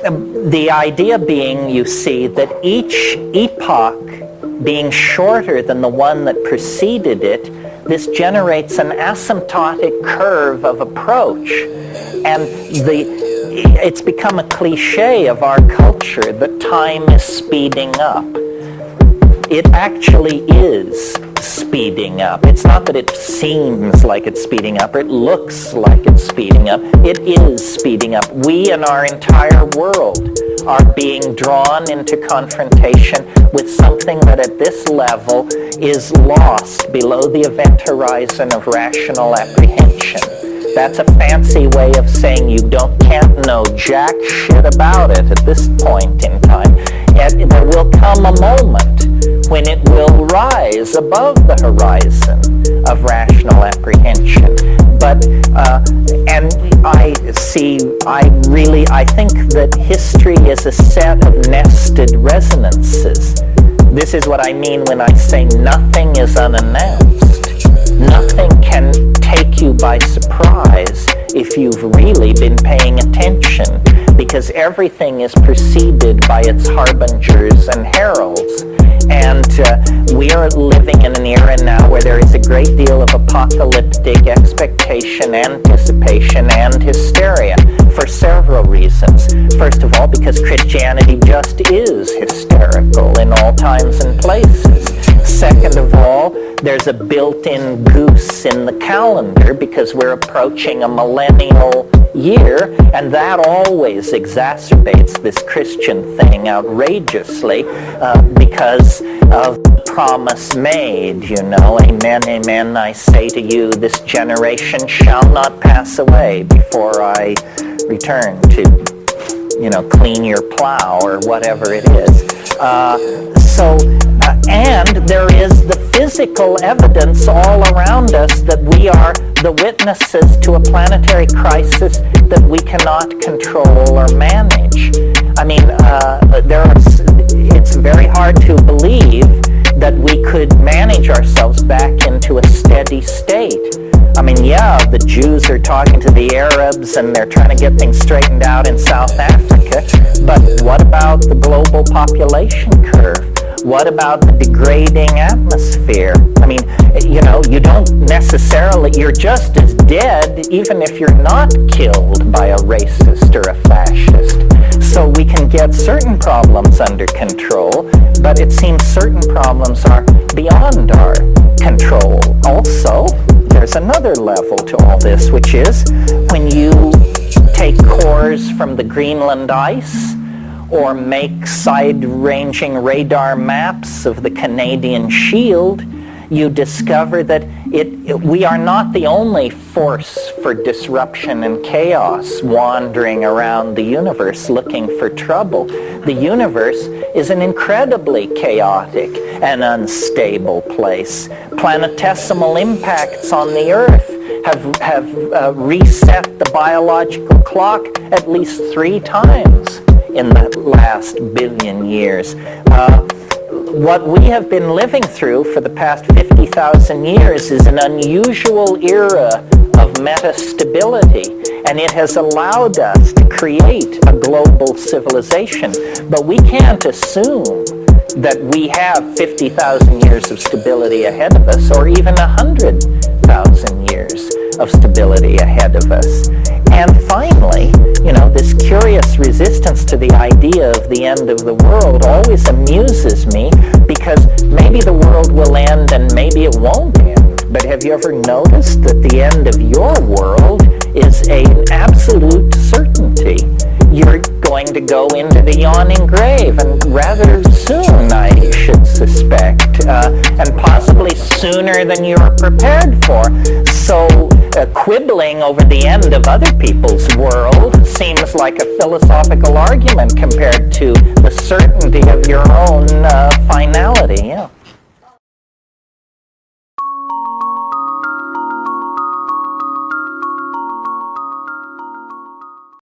the idea being, you see, that each epoch being shorter than the one that preceded it, this generates an asymptotic curve of approach. And it's become a cliche of our culture that time is speeding up. It actually is speeding up. It's not that it seems like it's speeding up, or it looks like it's speeding up. It is speeding up. We and our entire world are being drawn into confrontation with something that at this level is lost below the event horizon of rational apprehension. That's a fancy way of saying you can't know jack shit about it at this point in time. And there will come a moment when it will rise above the horizon of rational apprehension. But, and I think that history is a set of nested resonances. This is what I mean when I say nothing is unannounced. Nothing can take you by surprise if you've really been paying attention, because everything is preceded by its harbingers and heralds. And we are living in an era now where there is a great deal of apocalyptic expectation, anticipation, and hysteria for several reasons. First of all, because Christianity just is hysterical in all times and places. Second of all, there's a built-in goose in the calendar because we're approaching a millennial year, and that always exacerbates this Christian thing outrageously because of the promise made, you know, amen, amen, I say to you, this generation shall not pass away before I return to, you know, clean your plow or whatever it is. And there is the physical evidence all around us that we are the witnesses to a planetary crisis that we cannot control or manage. I mean, it's very hard to believe that we could manage ourselves back into a steady state. I mean, yeah, the Jews are talking to the Arabs and they're trying to get things straightened out in South Africa, but what about the global population curve? What about the degrading atmosphere? I mean, you know, you don't necessarily, you're just as dead even if you're not killed by a racist or a fascist. So we can get certain problems under control, but it seems certain problems are beyond our control. Also, there's another level to all this, which is when you take cores from the Greenland ice, or make side-ranging radar maps of the Canadian Shield, you discover that we are not the only force for disruption and chaos wandering around the universe looking for trouble. The universe is an incredibly chaotic and unstable place. Planetesimal impacts on the Earth have reset the biological clock at least 3 times in the last billion years. What we have been living through for the past 50,000 years is an unusual era of metastability, and it has allowed us to create a global civilization. But we can't assume that we have 50,000 years of stability ahead of us, or even 100,000 years of stability ahead of us. And finally, you know, this curious resistance to the idea of the end of the world always amuses me, because maybe the world will end and maybe it won't end. But have you ever noticed that the end of your world is an absolute certainty? You're going to go into the yawning grave, and rather soon, I should suspect, and possibly sooner than you're prepared for. So quibbling over the end of other people's world seems like a philosophical argument compared to the certainty of your own finality. Yeah.